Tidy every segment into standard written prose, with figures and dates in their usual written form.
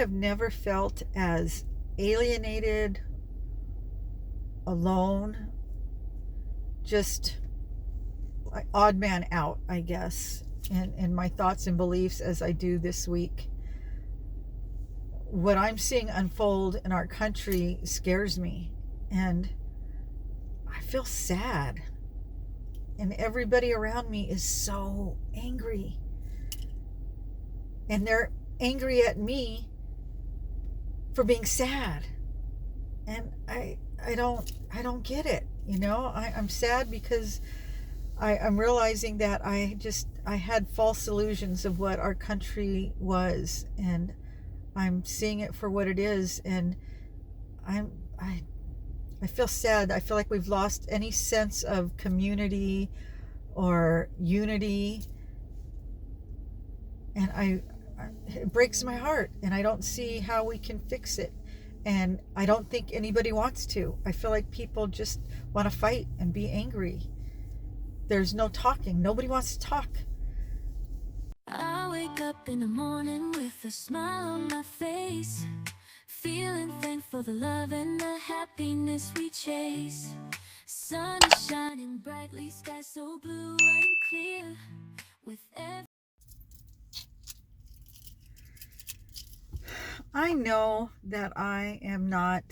I've never felt as alienated, alone, just like odd man out, I guess, in my thoughts and beliefs as I do this week. What I'm seeing unfold in our country scares me, and I feel sad. And everybody around me is so angry. And they're angry at me for being sad. And I don't get it. I'm sad because I'm realizing that I had false illusions of what our country was, and I'm seeing it for what it is, and I feel sad. I feel like we've lost any sense of community or unity, and it breaks my heart, and I don't see how we can fix it. And I don't think anybody wants to. I feel like people just want to fight and be angry. There's no talking. Nobody wants to talk. I wake up in the morning with a smile on my face, feeling thankful for the love and the happiness we chase. Sun is shining brightly, sky so blue and clear. With I know that I am not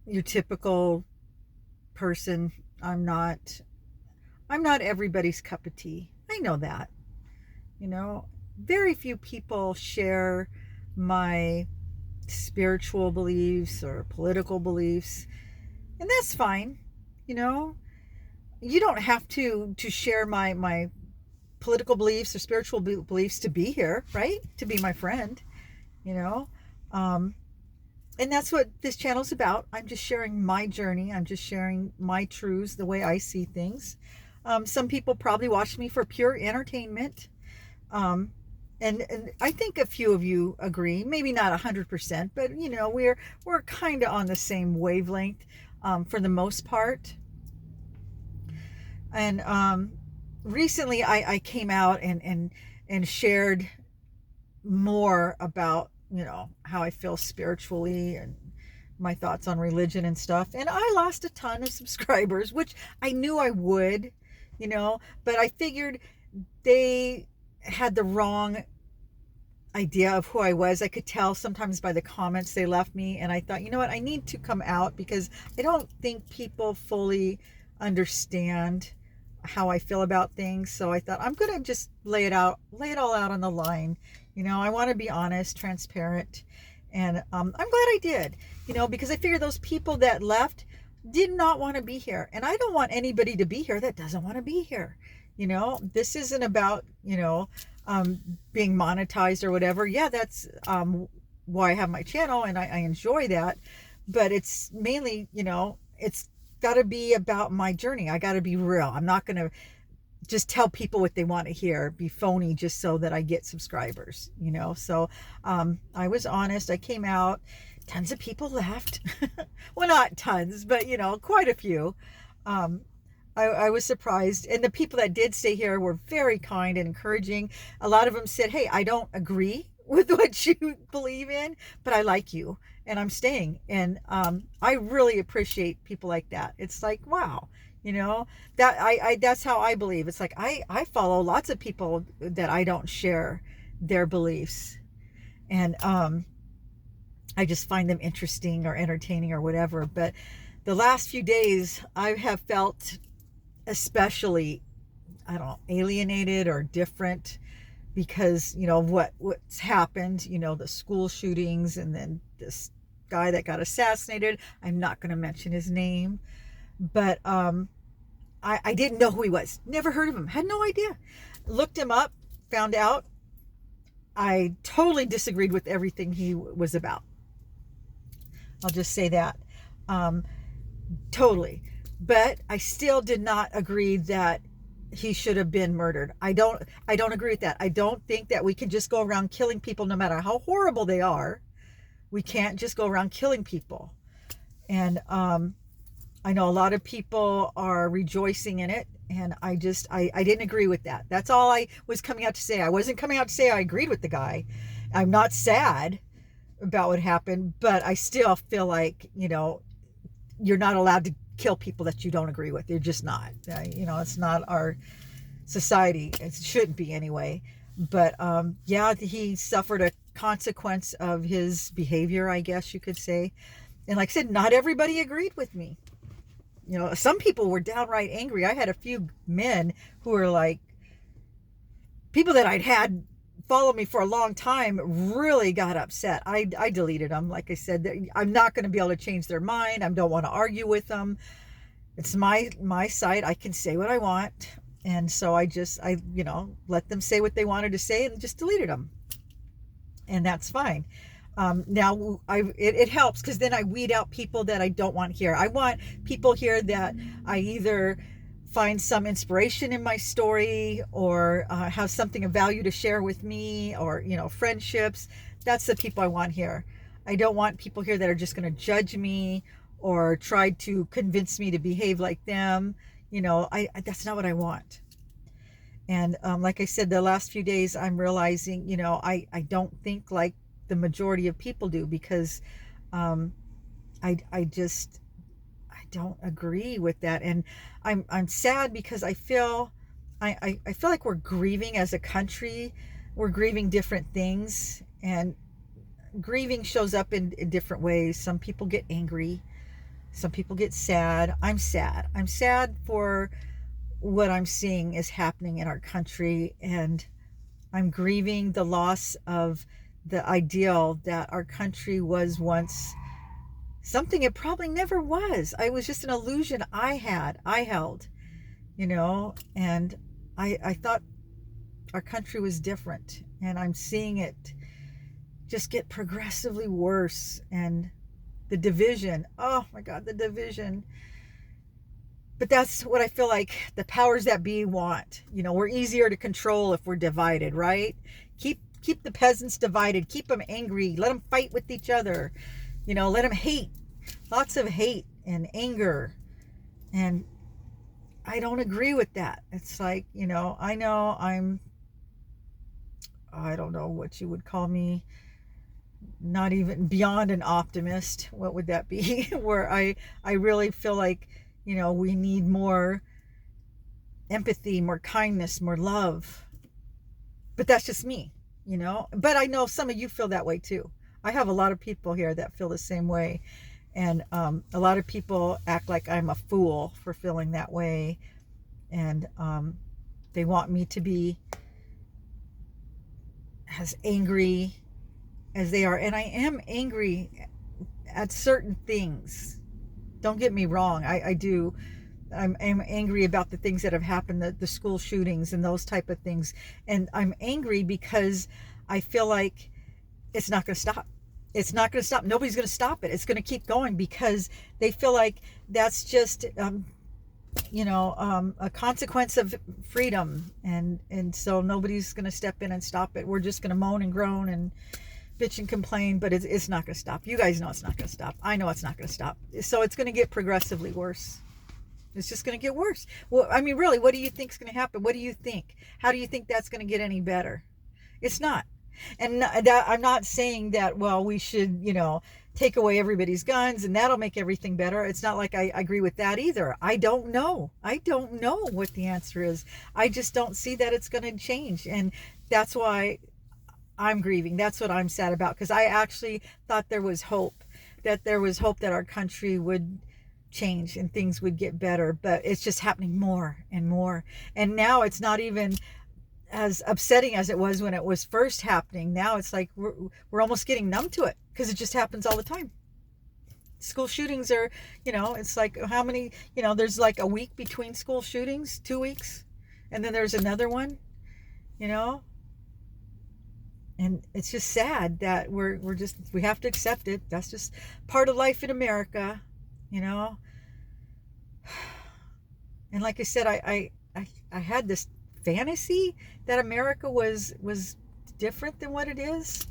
your typical person. I'm not everybody's cup of tea. I know that. Very few people share my spiritual beliefs or political beliefs, and that's fine. You don't have to share my political beliefs or spiritual beliefs to be here, right? To be my friend, and that's what this channel's about. I'm just sharing my journey. I'm just sharing my truths, the way I see things. Some people probably watch me for pure entertainment. And I think a few of you agree, maybe not 100%, but we're kind of on the same wavelength, for the most part. And recently I came out and shared more about how I feel spiritually and my thoughts on religion and stuff. And I lost a ton of subscribers, which I knew I would, but I figured they had the wrong idea of who I was. I could tell sometimes by the comments they left me, and I thought, you know what, I need to come out because I don't think people fully understand how I feel about things. So I thought I'm gonna just lay it all out on the line. I want to be honest, transparent, and I'm glad I did, because I figured those people that left did not want to be here, and I don't want anybody to be here that doesn't want to be here. This isn't about being monetized or whatever. Yeah, that's why I have my channel, and I enjoy that, but it's mainly, it's got to be about my journey. I got to be real. I'm not going to just tell people what they want to hear, be phony just so that I get subscribers, so I was honest. I came out. Tons of people left. Well, not tons, but quite a few. I was surprised, and the people that did stay here were very kind and encouraging. A lot of them said, hey, I don't agree with what you believe in, but I like you and I'm staying. And I really appreciate people like that. It's like, wow, that's how I believe. It's like I follow lots of people that I don't share their beliefs, and I just find them interesting or entertaining or whatever. But the last few days I have felt especially, I don't know, alienated or different because, what's happened, the school shootings, and then this guy that got assassinated. I'm not going to mention his name, but I didn't know who he was. Never heard of him. Had no idea. Looked him up, found out. I totally disagreed with everything he was about. I'll just say that. Totally. But I still did not agree that he should have been murdered. I don't agree with that. I don't think that we can just go around killing people no matter how horrible they are. We can't just go around killing people. And I know a lot of people are rejoicing in it, and I didn't agree with that. That's all I was coming out to say. I wasn't coming out to say I agreed with the guy. I'm not sad about what happened, but I still feel like, you're not allowed to kill people that you don't agree with. You're just not. It's not our society. It shouldn't be anyway. But yeah, he suffered a consequence of his behavior, I guess you could say. And like I said, not everybody agreed with me. Some people were downright angry. I had a few men who were like, people that I'd had follow me for a long time really got upset. I deleted them. Like I said, I'm not going to be able to change their mind. I don't want to argue with them. It's my site. I can say what I want. And so I let them say what they wanted to say and just deleted them. And that's fine. Now it helps because then I weed out people that I don't want here. I want people here that I either find some inspiration in my story or have something of value to share with me, or friendships. That's the people I want here. I don't want people here that are just going to judge me or try to convince me to behave like them. That's not what I want. And like I said, the last few days I'm realizing, I don't think like the majority of people do, because I don't agree with that. And I'm sad because I feel like we're grieving as a country. We're grieving different things, and grieving shows up in different ways. Some people get angry, some people get sad. I'm sad for what I'm seeing is happening in our country, and I'm grieving the loss of the ideal that our country was once something it probably never was. It was just an illusion I held, and I thought our country was different, and I'm seeing it just get progressively worse. And the division, oh my God, the division. But that's what I feel like the powers that be want. We're easier to control if we're divided, right? Keep the peasants divided, keep them angry, let them fight with each other, let them hate, lots of hate and anger. And I don't agree with that. It's like, I know I don't know what you would call me, not even beyond an optimist. What would that be? Where I really feel like, we need more empathy, more kindness, more love. But that's just me, But I know some of you feel that way too. I have a lot of people here that feel the same way. And a lot of people act like I'm a fool for feeling that way. And they want me to be as angry as they are. And I am angry at certain things. Don't get me wrong. I do. I'm angry about the things that have happened, the school shootings and those type of things. And I'm angry because I feel like it's not going to stop. It's not going to stop. Nobody's going to stop it. It's going to keep going because they feel like that's just, a consequence of freedom. And so nobody's going to step in and stop it. We're just going to moan and groan and bitch and complain, but it's not going to stop. You guys know it's not going to stop. I know it's not going to stop. So it's going to get progressively worse. It's just going to get worse. Well, I mean, really, what do you think is going to happen? What do you think? How do you think that's going to get any better? It's not. And that, I'm not saying that, well, we should, take away everybody's guns and that'll make everything better. It's not like I agree with that either. I don't know. I don't know what the answer is. I just don't see that it's going to change. And that's why I'm grieving. That's what I'm sad about, because I actually thought there was hope, that our country would change and things would get better, but it's just happening more and more. And now it's not even as upsetting as it was when it was first happening. Now it's like we're almost getting numb to it because it just happens all the time. School shootings are, it's like how many, there's like a week between school shootings, 2 weeks, and then there's another one, and it's just sad that we have to accept it. That's just part of life in America, And like I said, I had this fantasy that America was different than what it is.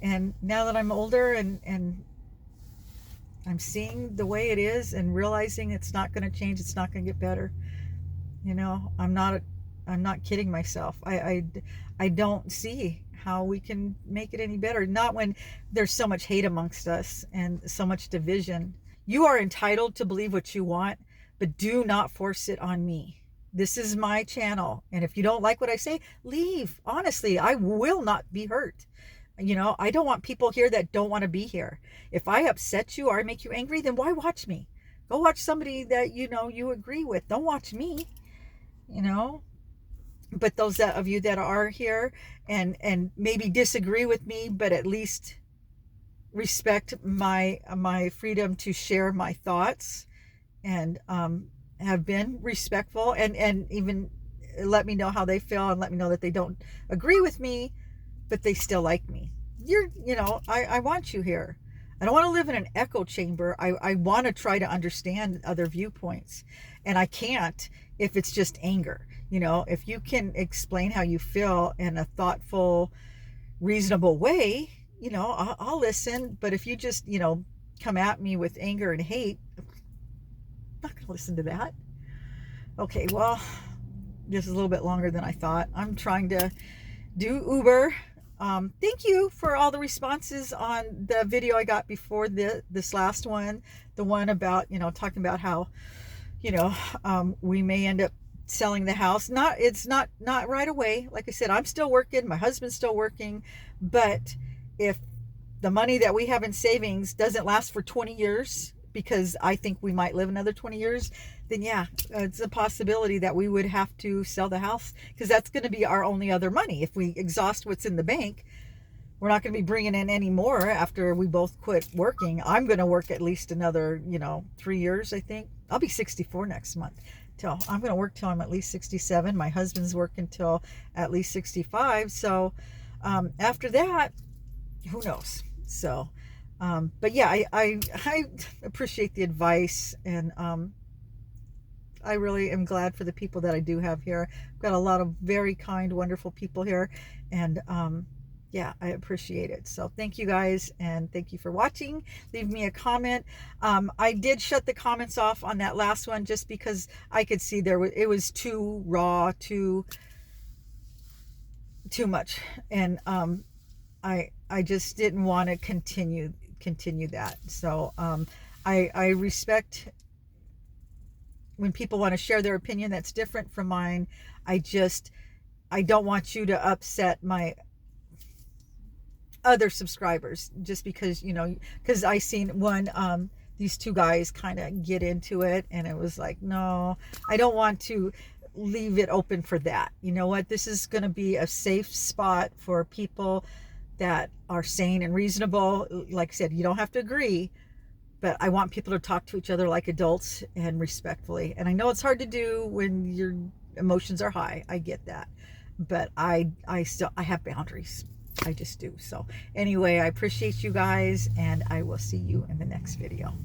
And now that I'm older and I'm seeing the way it is and realizing it's not going to change, it's not going to get better. I'm not kidding myself. I don't see how we can make it any better. Not when there's so much hate amongst us and so much division. You are entitled to believe what you want, but do not force it on me. This is my channel. And if you don't like what I say, leave. Honestly, I will not be hurt. I don't want people here that don't want to be here. If I upset you or I make you angry, then why watch me? Go watch somebody that you agree with. Don't watch me, you know. But those of you that are here and maybe disagree with me, but at least respect my freedom to share my thoughts, and have been respectful, and even let me know how they feel, and let me know that they don't agree with me, but they still like me. I want you here. I don't want to live in an echo chamber. I want to try to understand other viewpoints, and I can't if it's just anger. If you can explain how you feel in a thoughtful, reasonable way, I'll listen. But if you just, come at me with anger and hate, I'm not going to listen to that. Okay, well, this is a little bit longer than I thought. I'm trying to do Uber. Thank you for all the responses on the video I got before this last one. The one about, talking about how, we may end up selling the house. It's not right away. Like I said, I'm still working. My husband's still working. But if the money that we have in savings doesn't last for 20 years, because I think we might live another 20 years, then yeah, it's a possibility that we would have to sell the house, because that's going to be our only other money. If we exhaust what's in the bank, we're not going to be bringing in any more after we both quit working. I'm going to work at least another, 3 years, I think. I'll be 64 next month. I'm going to work till I'm at least 67. My husband's working till at least 65. So after that, who knows? So, but yeah, I appreciate the advice, and I really am glad for the people that I do have here. I've got a lot of very kind, wonderful people here, and yeah, I appreciate it. So thank you guys, and thank you for watching. Leave me a comment. I did shut the comments off on that last one just because I could see it was too raw, too much, and I just didn't want to continue that. So I respect when people want to share their opinion that's different from mine. I don't want you to upset my other subscribers just because, because I seen these two guys kind of get into it, and it was like, no, I don't want to leave it open for that. You know what? This is going to be a safe spot for people that are sane and reasonable. Like I said, you don't have to agree, but I want people to talk to each other like adults and respectfully. And I know it's hard to do when your emotions are high. I get that. But I have boundaries. I just do. So anyway, I appreciate you guys, and I will see you in the next video.